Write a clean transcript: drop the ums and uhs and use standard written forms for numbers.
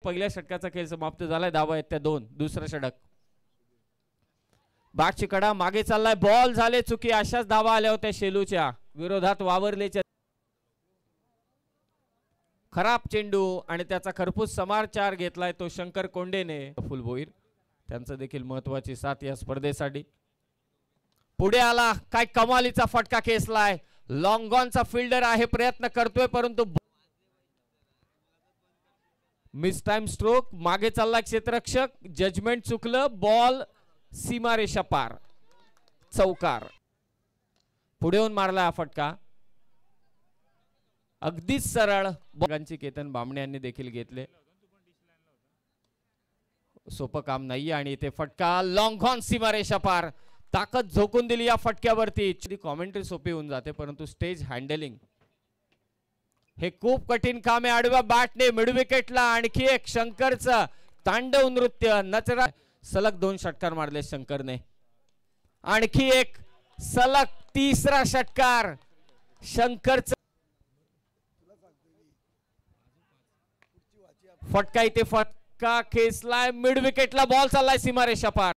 पहिल्या षटकाचा खेळ समाप्त झालाय. धावा आहेत त्या 2. दुसरं षटक. बॅटची कडा मागे चाललाय. बॉल झाले चुकी. अशाच धावा आल्या होत्या शेलूच्या विरोधात वावरलेच्या. खराब चेंडू आणि त्याचा खरपूस समाचार घेतलाय तो शंकर कोंडेने. फुलभोईर त्यांचं देखील महत्वाची साथ या स्पर्धेसाठी. पुढे आला. काय कमालीचा फटका खेचलाय. लॉंग ऑनचा फिल्डर आहे. प्रयत्न करतोय परंतु मिस टाइम स्ट्रोक. मागे चालला क्षेत्ररक्षक. जजमेंट चुकलं. बॉल सीमारेषा पार. चौकार. पुढे येऊन मारला हा फटका. अगदीच सरळ. बॉलांची केतन बामणे यांनी देखील घेतले. सोपं काम नाहीये आणि इथे फटका. लॉंग ऑन सीमारेषा पार. ताकद झोकून दिली या फटक्यावरती. कॉमेंट्री सोपी होऊन जाते परंतु स्टेज हँडलिंग हे खूप कठीण काम आहे. आडव्या बॅटने मिड विकेटला आणखी एक शंकरचं तांडव नृत्य. नचरा सलग 2 षटकार मारले शंकरने. आणखी एक सलग 3रा षटकार शंकरचा. फटका इथे फटका खेचलाय. मिड विकेटला बॉल चाललाय सीमारेषा पार.